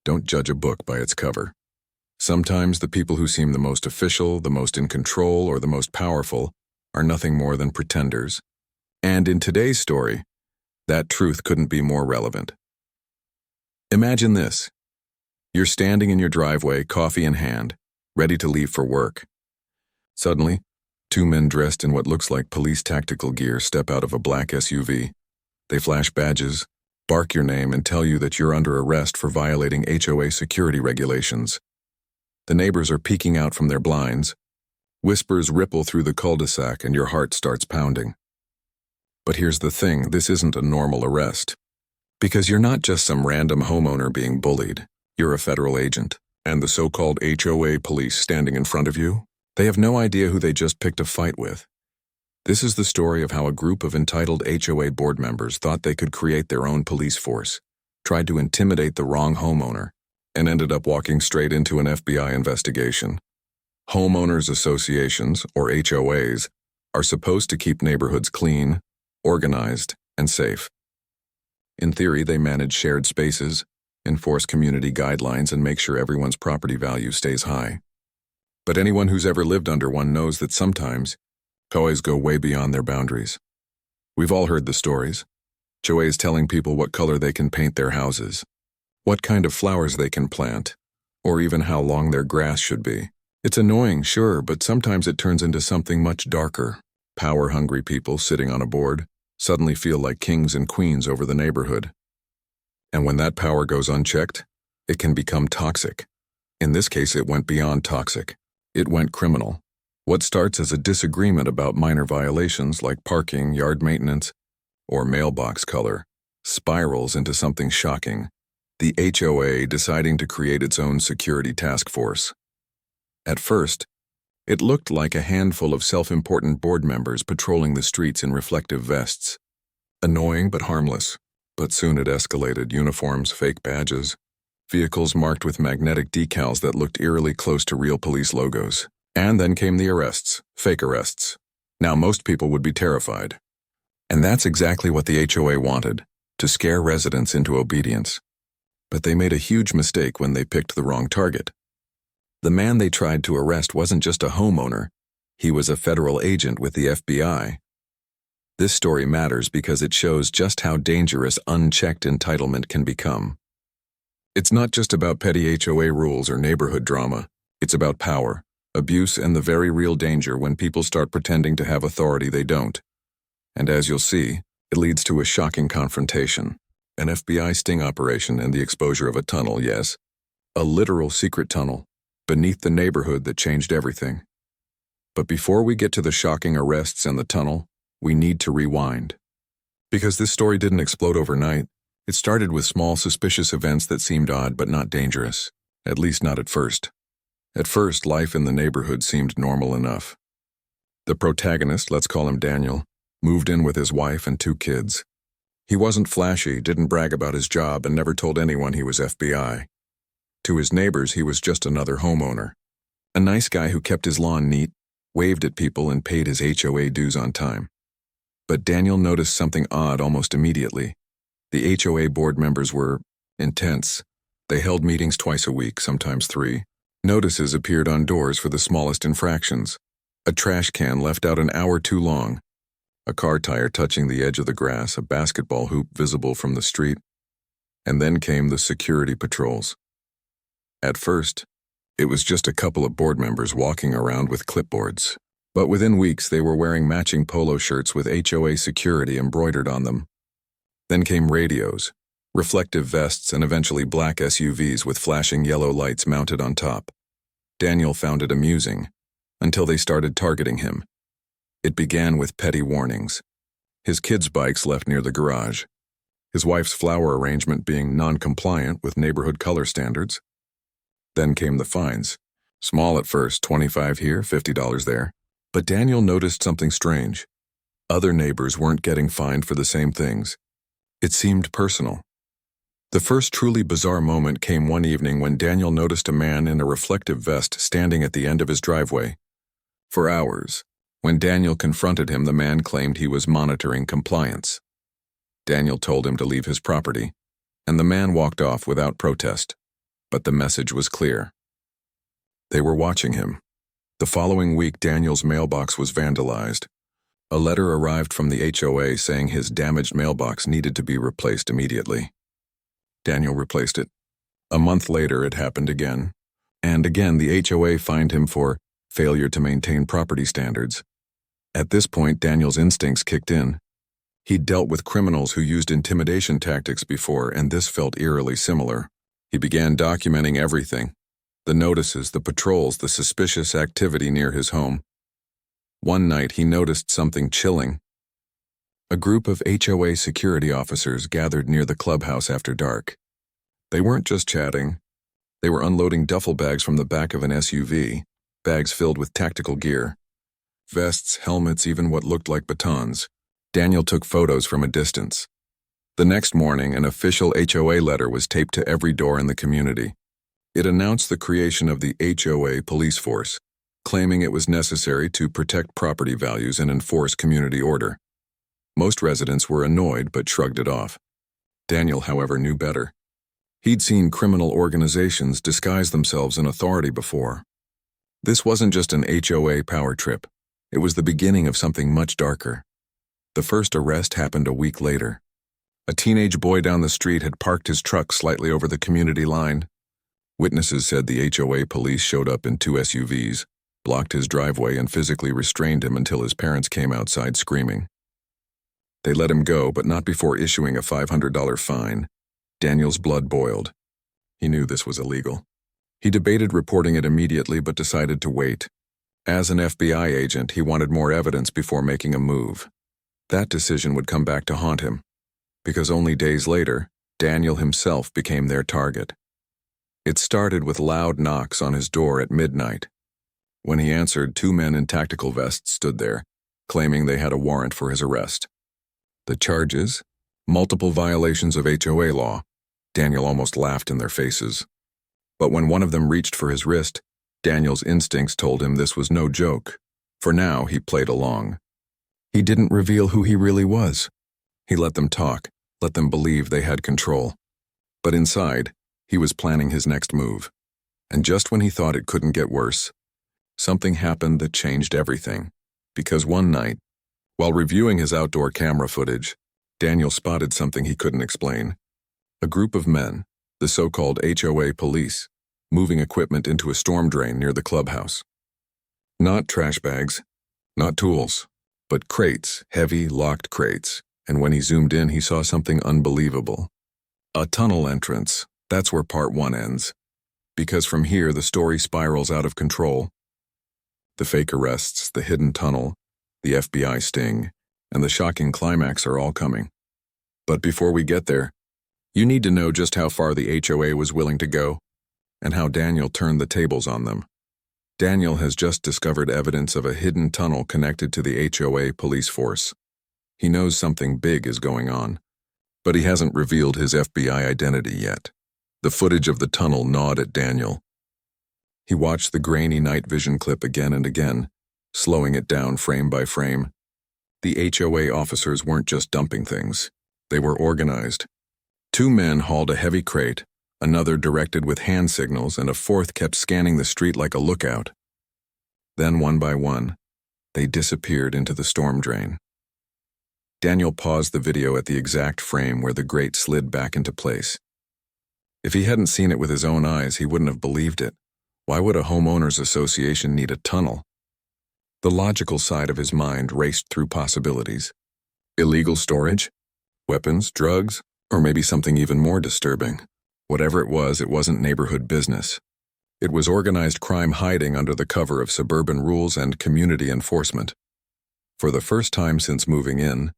Don't judge a book by its cover. Sometimes the people who seem the most official, the most in control, or the most powerful are nothing more than pretenders. And in today's story, that truth couldn't be more relevant. Imagine this. You're standing in your driveway, coffee in hand, ready to leave for work. Suddenly, two men dressed in what looks like police tactical gear step out of a black SUV. They flash badges, bark your name, and tell you that you're under arrest for violating HOA security regulations. The neighbors are peeking out from their blinds. Whispers ripple through the cul-de-sac and your heart starts pounding. But here's the thing, this isn't a normal arrest. Because you're not just some random homeowner being bullied. You're a federal agent, and the so-called HOA police standing in front of you, they have no idea who they just picked a fight with. This is the story of how a group of entitled HOA board members thought they could create their own police force, tried to intimidate the wrong homeowner, and ended up walking straight into an FBI investigation. Homeowners associations, or HOAs, are supposed to keep neighborhoods clean, organized, and safe. In theory, they manage shared spaces, enforce community guidelines, and make sure everyone's property value stays high. But anyone who's ever lived under one knows that sometimes HOAs go way beyond their boundaries. We've all heard the stories. HOAs telling people what color they can paint their houses, what kind of flowers they can plant, or even how long their grass should be. It's annoying, sure, but sometimes it turns into something much darker. Power-hungry people sitting on a board suddenly feel like kings and queens over the neighborhood. And when that power goes unchecked, it can become toxic. In this case, it went beyond toxic. It went criminal. What starts as a disagreement about minor violations like parking, yard maintenance, or mailbox color spirals into something shocking: the HOA deciding to create its own security task force. At first, it looked like a handful of self-important board members patrolling the streets in reflective vests. Annoying but harmless. But soon it escalated: uniforms, fake badges, vehicles marked with magnetic decals that looked eerily close to real police logos. And then came the arrests, fake arrests. Now most people would be terrified. And that's exactly what the HOA wanted, to scare residents into obedience. But they made a huge mistake when they picked the wrong target. The man they tried to arrest wasn't just a homeowner, he was a federal agent with the FBI. This story matters because it shows just how dangerous unchecked entitlement can become. It's not just about petty HOA rules or neighborhood drama, it's about power, abuse, and the very real danger when people start pretending to have authority they don't. And as you'll see, it leads to a shocking confrontation. An FBI sting operation and the exposure of a tunnel, yes, a literal secret tunnel, beneath the neighborhood that changed everything. But before we get to the shocking arrests and the tunnel, we need to rewind. Because this story didn't explode overnight. It started with small suspicious events that seemed odd but not dangerous, at least not at first. At first, life in the neighborhood seemed normal enough. The protagonist, let's call him Daniel, moved in with his wife and 2 kids. He wasn't flashy, didn't brag about his job, and never told anyone he was FBI. To his neighbors, he was just another homeowner. A nice guy who kept his lawn neat, waved at people, and paid his HOA dues on time. But Daniel noticed something odd almost immediately. The HOA board members were intense. They held meetings twice a week, sometimes 3. Notices appeared on doors for the smallest infractions. A trash can left out an hour too long. A car tire touching the edge of the grass, a basketball hoop visible from the street. And then came the security patrols. At first, it was just a couple of board members walking around with clipboards. But within weeks, they were wearing matching polo shirts with HOA security embroidered on them. Then came radios, reflective vests, and eventually black SUVs with flashing yellow lights mounted on top. Daniel found it amusing, until they started targeting him. It began with petty warnings. His kids' bikes left near the garage. His wife's flower arrangement being non-compliant with neighborhood color standards. Then came the fines. Small at first, $25 here, $50 there. But Daniel noticed something strange. Other neighbors weren't getting fined for the same things. It seemed personal. The first truly bizarre moment came one evening when Daniel noticed a man in a reflective vest standing at the end of his driveway. For hours, when Daniel confronted him, the man claimed he was monitoring compliance. Daniel told him to leave his property, and the man walked off without protest. But the message was clear. They were watching him. The following week, Daniel's mailbox was vandalized. A letter arrived from the HOA saying his damaged mailbox needed to be replaced immediately. Daniel replaced it. A month later, it happened again. And again, the HOA fined him for failure to maintain property standards. At this point, Daniel's instincts kicked in. He'd dealt with criminals who used intimidation tactics before, and this felt eerily similar. He began documenting everything. The notices, the patrols, the suspicious activity near his home. One night, he noticed something chilling. A group of HOA security officers gathered near the clubhouse after dark. They weren't just chatting. They were unloading duffel bags from the back of an SUV, bags filled with tactical gear. Vests, helmets, even what looked like batons. Daniel took photos from a distance. The next morning, an official HOA letter was taped to every door in the community. It announced the creation of the HOA police force, claiming it was necessary to protect property values and enforce community order. Most residents were annoyed but shrugged it off. Daniel, however, knew better. He'd seen criminal organizations disguise themselves in authority before. This wasn't just an HOA power trip. It was the beginning of something much darker. The first arrest happened a week later. A teenage boy down the street had parked his truck slightly over the community line. Witnesses said the HOA police showed up in 2 SUVs, blocked his driveway, and physically restrained him until his parents came outside screaming. They let him go, but not before issuing a $500 fine. Daniel's blood boiled. He knew this was illegal. He debated reporting it immediately, but decided to wait. As an FBI agent, he wanted more evidence before making a move. That decision would come back to haunt him, because only days later, Daniel himself became their target. It started with loud knocks on his door at midnight. When he answered, 2 men in tactical vests stood there, claiming they had a warrant for his arrest. The charges? Multiple violations of HOA law. Daniel almost laughed in their faces. But when one of them reached for his wrist, Daniel's instincts told him this was no joke. For now, he played along. He didn't reveal who he really was. He let them talk, let them believe they had control. But inside, he was planning his next move. And just when he thought it couldn't get worse, something happened that changed everything. Because one night, while reviewing his outdoor camera footage, Daniel spotted something he couldn't explain. A group of men, the so-called HOA police, moving equipment into a storm drain near the clubhouse. Not trash bags, not tools, but crates, heavy, locked crates. And when he zoomed in, he saw something unbelievable. A tunnel entrance. That's where part 1 ends. Because from here, the story spirals out of control. The fake arrests, the hidden tunnel, the FBI sting, and the shocking climax are all coming. But before we get there, you need to know just how far the HOA was willing to go, and how Daniel turned the tables on them. Daniel has just discovered evidence of a hidden tunnel connected to the HOA police force. He knows something big is going on, but he hasn't revealed his FBI identity yet. The footage of the tunnel gnawed at Daniel. He watched the grainy night vision clip again and again, slowing it down frame by frame. The HOA officers weren't just dumping things. They were organized. 2 men hauled a heavy crate, another directed with hand signals, and a fourth kept scanning the street like a lookout. Then, one by one, they disappeared into the storm drain. Daniel paused the video at the exact frame where the grate slid back into place. If he hadn't seen it with his own eyes, he wouldn't have believed it. Why would a homeowners association need a tunnel? The logical side of his mind raced through possibilities. Illegal storage? Weapons? Drugs? Or maybe something even more disturbing. Whatever it wasn't neighborhood business. It was organized crime hiding under the cover of suburban rules and community enforcement. For the first time since moving in,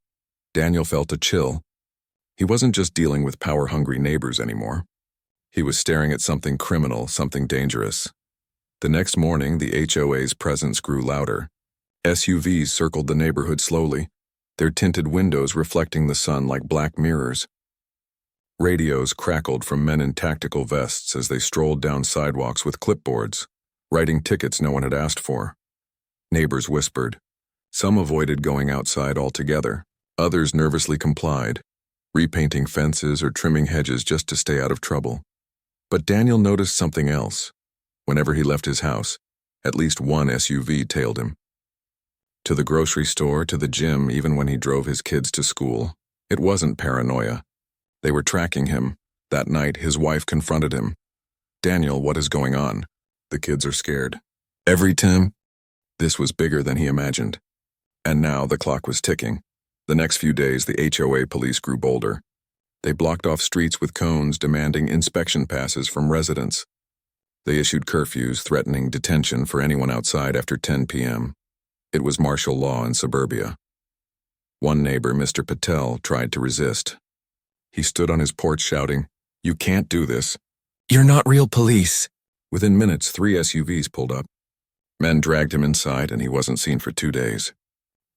Daniel felt a chill. He wasn't just dealing with power-hungry neighbors anymore. He was staring at something criminal, something dangerous. The next morning, the HOA's presence grew louder. SUVs circled the neighborhood slowly, their tinted windows reflecting the sun like black mirrors. Radios crackled from men in tactical vests as they strolled down sidewalks with clipboards, writing tickets no one had asked for. Neighbors whispered. Some avoided going outside altogether. Others nervously complied, repainting fences or trimming hedges just to stay out of trouble. But Daniel noticed something else. Whenever he left his house, at least one SUV tailed him. To the grocery store, to the gym, even when he drove his kids to school. It wasn't paranoia. They were tracking him. That night, his wife confronted him. "Daniel, what is going on? The kids are scared." Every time. This was bigger than he imagined. And now the clock was ticking. The next few days, the HOA police grew bolder. They blocked off streets with cones demanding inspection passes from residents. They issued curfews threatening detention for anyone outside after 10 p.m. It was martial law in suburbia. One neighbor, Mr. Patel, tried to resist. He stood on his porch shouting, "You can't do this. You're not real police." Within minutes, 3 SUVs pulled up. Men dragged him inside and he wasn't seen for 2 days.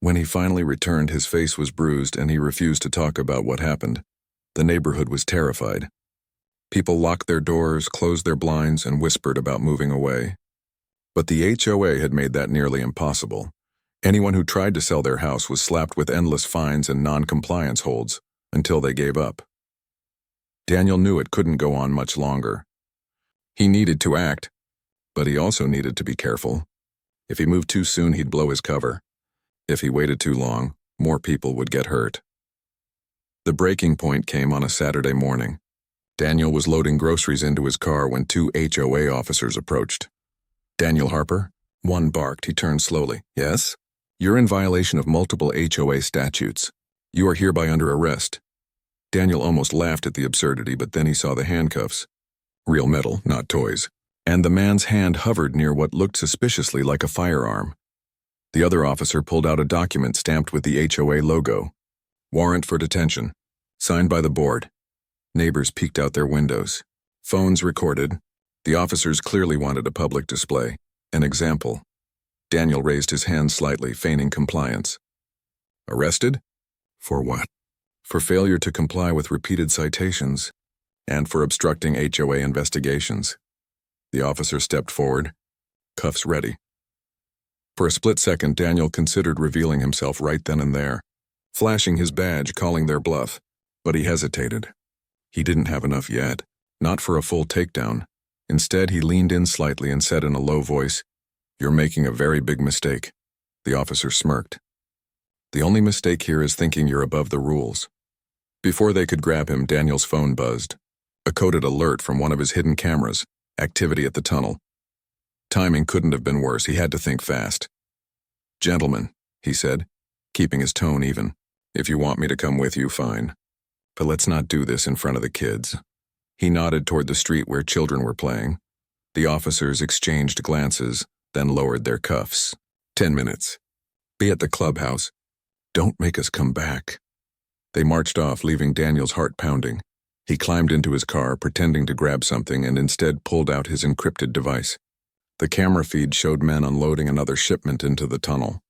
When he finally returned, his face was bruised and he refused to talk about what happened. The neighborhood was terrified. People locked their doors, closed their blinds, and whispered about moving away. But the HOA had made that nearly impossible. Anyone who tried to sell their house was slapped with endless fines and non-compliance holds until they gave up. Daniel knew it couldn't go on much longer. He needed to act, but he also needed to be careful. If he moved too soon, he'd blow his cover. If he waited too long, more people would get hurt. The breaking point came on a Saturday morning. Daniel was loading groceries into his car when 2 HOA officers approached. "Daniel Harper?" One barked. He turned slowly. "Yes?" "You're in violation of multiple HOA statutes. You are hereby under arrest." Daniel almost laughed at the absurdity, but then he saw the handcuffs. Real metal, not toys. And the man's hand hovered near what looked suspiciously like a firearm. The other officer pulled out a document stamped with the HOA logo. "Warrant for detention. Signed by the board." Neighbors peeked out their windows. Phones recorded. The officers clearly wanted a public display. An example. Daniel raised his hand slightly, feigning compliance. "Arrested? For what?" "For failure to comply with repeated citations, and for obstructing HOA investigations." The officer stepped forward, cuffs ready. For a split second, Daniel considered revealing himself right then and there, flashing his badge, calling their bluff, but he hesitated. He didn't have enough yet, not for a full takedown. Instead, he leaned in slightly and said in a low voice, "You're making a very big mistake." The officer smirked. "The only mistake here is thinking you're above the rules." Before they could grab him, Daniel's phone buzzed. A coded alert from one of his hidden cameras, activity at the tunnel. Timing couldn't have been worse. He had to think fast. "Gentlemen," he said, keeping his tone even, "if you want me to come with you, fine. But let's not do this in front of the kids." He nodded toward the street where children were playing. The officers exchanged glances, then lowered their cuffs. 10 minutes. Be at the clubhouse. Don't make us come back." They marched off, leaving Daniel's heart pounding. He climbed into his car, pretending to grab something, and instead pulled out his encrypted device. The camera feed showed men unloading another shipment into the tunnel.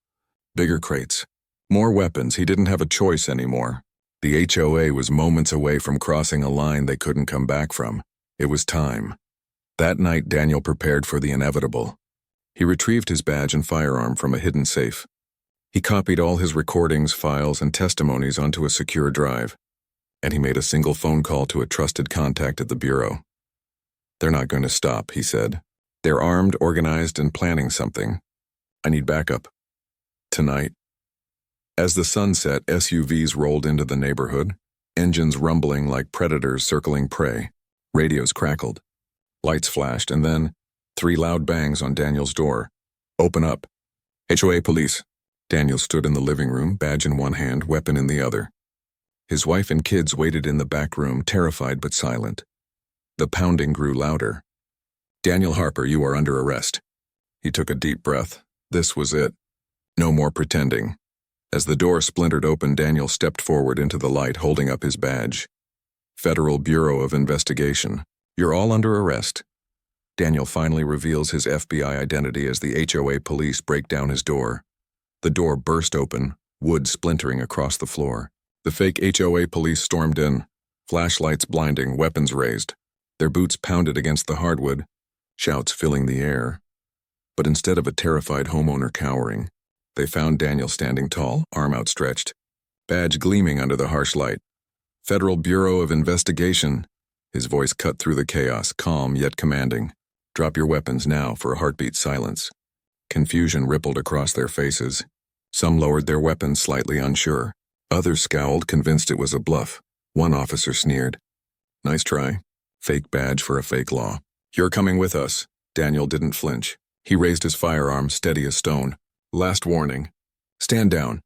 Bigger crates. More weapons. He didn't have a choice anymore. The HOA was moments away from crossing a line they couldn't come back from. It was time. That night, Daniel prepared for the inevitable. He retrieved his badge and firearm from a hidden safe. He copied all his recordings, files, and testimonies onto a secure drive. And he made a single phone call to a trusted contact at the bureau. "They're not going to stop," he said. "They're armed, organized, and planning something. I need backup. Tonight." As the sun set, SUVs rolled into the neighborhood, engines rumbling like predators circling prey. Radios crackled. Lights flashed, and then 3 loud bangs on Daniel's door. "Open up." "HOA police." Daniel stood in the living room, badge in one hand, weapon in the other. His wife and kids waited in the back room, terrified but silent. The pounding grew louder. "Daniel Harper, you are under arrest." He took a deep breath. This was it. No more pretending. As the door splintered open, Daniel stepped forward into the light, holding up his badge. "Federal Bureau of Investigation. You're all under arrest." Daniel finally reveals his FBI identity as the HOA police break down his door. The door burst open, wood splintering across the floor. The fake HOA police stormed in, flashlights blinding, weapons raised. Their boots pounded against the hardwood, shouts filling the air. But instead of a terrified homeowner cowering, they found Daniel standing tall, arm outstretched, badge gleaming under the harsh light. "Federal Bureau of Investigation. His voice cut through the chaos, calm yet commanding. "Drop your weapons now," for a heartbeat silence. Confusion rippled across their faces. Some lowered their weapons, slightly unsure. Others scowled, convinced it was a bluff. One officer sneered. "Nice try. Fake badge for a fake law. You're coming with us." Daniel didn't flinch. He raised his firearm, steady as stone. "Last warning. Stand down."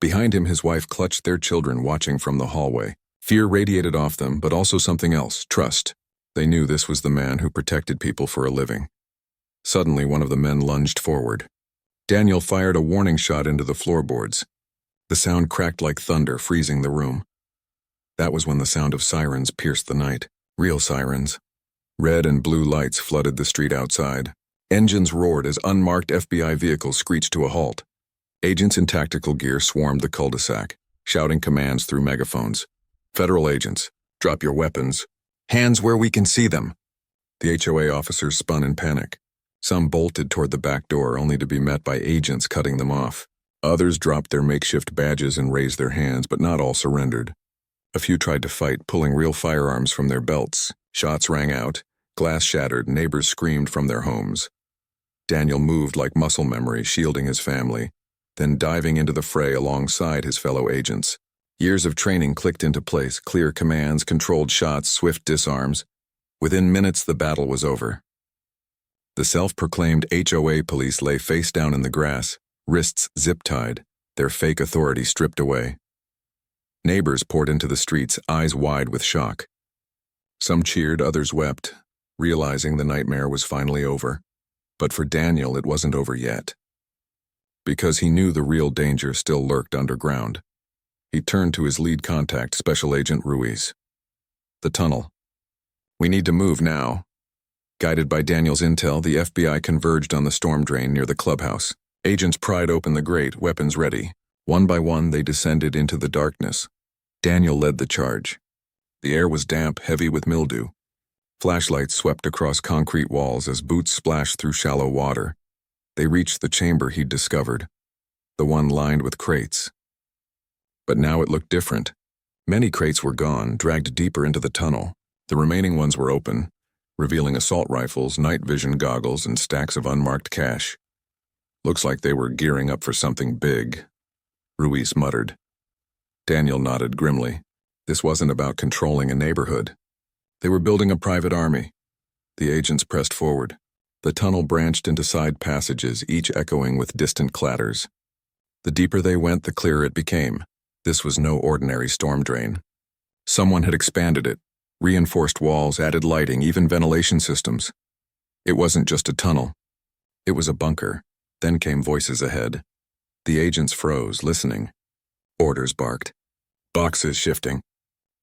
Behind him, his wife clutched their children, watching from the hallway. Fear radiated off them, but also something else, trust. They knew this was the man who protected people for a living. Suddenly, one of the men lunged forward. Daniel fired a warning shot into the floorboards. The sound cracked like thunder, freezing the room. That was when the sound of sirens pierced the night. Real sirens. Red and blue lights flooded the street outside. Engines roared as unmarked FBI vehicles screeched to a halt. Agents in tactical gear swarmed the cul-de-sac, shouting commands through megaphones. "Federal agents, drop your weapons. Hands where we can see them." The HOA officers spun in panic. Some bolted toward the back door, only to be met by agents cutting them off. Others dropped their makeshift badges and raised their hands, but not all surrendered. A few tried to fight, pulling real firearms from their belts. Shots rang out, glass shattered, neighbors screamed from their homes. Daniel moved like muscle memory, shielding his family, then diving into the fray alongside his fellow agents. Years of training clicked into place, clear commands, controlled shots, swift disarms. Within minutes, the battle was over. The self-proclaimed HOA police lay face down in the grass, wrists zip-tied, their fake authority stripped away. Neighbors poured into the streets, eyes wide with shock. Some cheered, others wept, realizing the nightmare was finally over. But for Daniel, it wasn't over yet. Because he knew the real danger still lurked underground. He turned to his lead contact, Special Agent Ruiz. "The tunnel. We need to move now." Guided by Daniel's intel, the FBI converged on the storm drain near the clubhouse. Agents pried open the grate, weapons ready. One by one, they descended into the darkness. Daniel led the charge. The air was damp, heavy with mildew. Flashlights swept across concrete walls as boots splashed through shallow water. They reached the chamber he'd discovered, the one lined with crates. But now it looked different. Many crates were gone, dragged deeper into the tunnel. The remaining ones were open, revealing assault rifles, night vision goggles, and stacks of unmarked cash. "Looks like they were gearing up for something big," Ruiz muttered. Daniel nodded grimly. This wasn't about controlling a neighborhood. They were building a private army. The agents pressed forward. The tunnel branched into side passages, each echoing with distant clatters. The deeper they went, the clearer it became. This was no ordinary storm drain. Someone had expanded it, reinforced walls, added lighting, even ventilation systems. It wasn't just a tunnel. It was a bunker. Then came voices ahead. The agents froze, listening. Orders barked. Boxes shifting.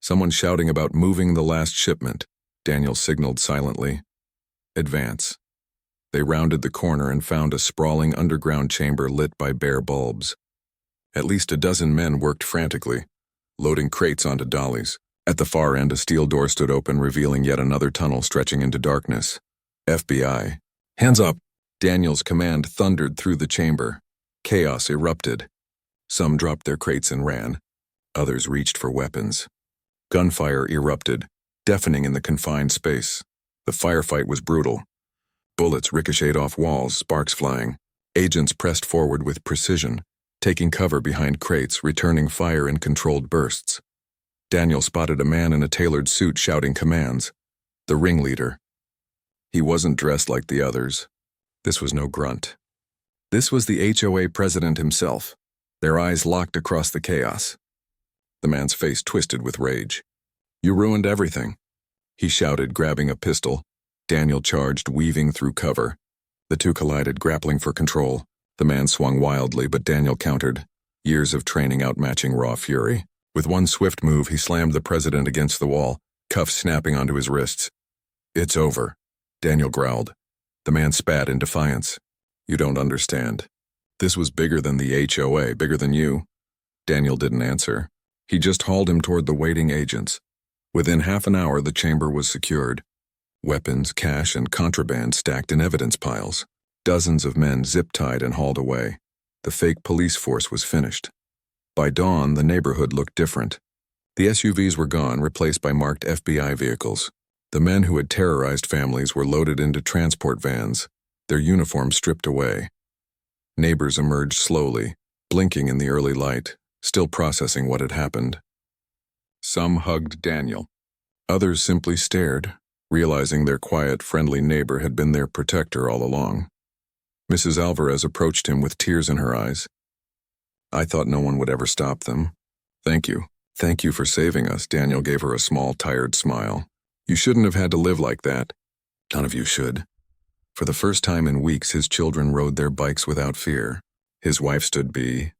Someone shouting about moving the last shipment. Daniel signaled silently. "Advance." They rounded the corner and found a sprawling underground chamber lit by bare bulbs. At least a dozen men worked frantically, loading crates onto dollies. At the far end, a steel door stood open, revealing yet another tunnel stretching into darkness. FBI. "Hands up!" Daniel's command thundered through the chamber. Chaos erupted. Some dropped their crates and ran. Others reached for weapons. Gunfire erupted, deafening in the confined space. The firefight was brutal. Bullets ricocheted off walls, sparks flying. Agents pressed forward with precision, taking cover behind crates, returning fire in controlled bursts. Daniel spotted a man in a tailored suit shouting commands. The ringleader. He wasn't dressed like the others. This was no grunt. This was the HOA president himself, their eyes locked across the chaos. The man's face twisted with rage. "You ruined everything," he shouted, grabbing a pistol. Daniel charged, weaving through cover. The two collided, grappling for control. The man swung wildly, but Daniel countered, years of training outmatching raw fury. With one swift move, he slammed the president against the wall, cuffs snapping onto his wrists. "It's over," Daniel growled. The man spat in defiance. "You don't understand. This was bigger than the HOA, bigger than you." Daniel didn't answer. He just hauled him toward the waiting agents. Within half an hour, the chamber was secured. Weapons, cash, and contraband stacked in evidence piles. Dozens of men zip-tied and hauled away. The fake police force was finished. By dawn, the neighborhood looked different. The SUVs were gone, replaced by marked FBI vehicles. The men who had terrorized families were loaded into transport vans, their uniforms stripped away. Neighbors emerged slowly, blinking in the early light, still processing what had happened. Some hugged Daniel. Others simply stared, realizing their quiet, friendly neighbor had been their protector all along. Mrs. Alvarez approached him with tears in her eyes. "I thought no one would ever stop them. Thank you. Thank you for saving us." Daniel gave her a small, tired smile. "You shouldn't have had to live like that. None of you should." For the first time in weeks, his children rode their bikes without fear. His wife stood by,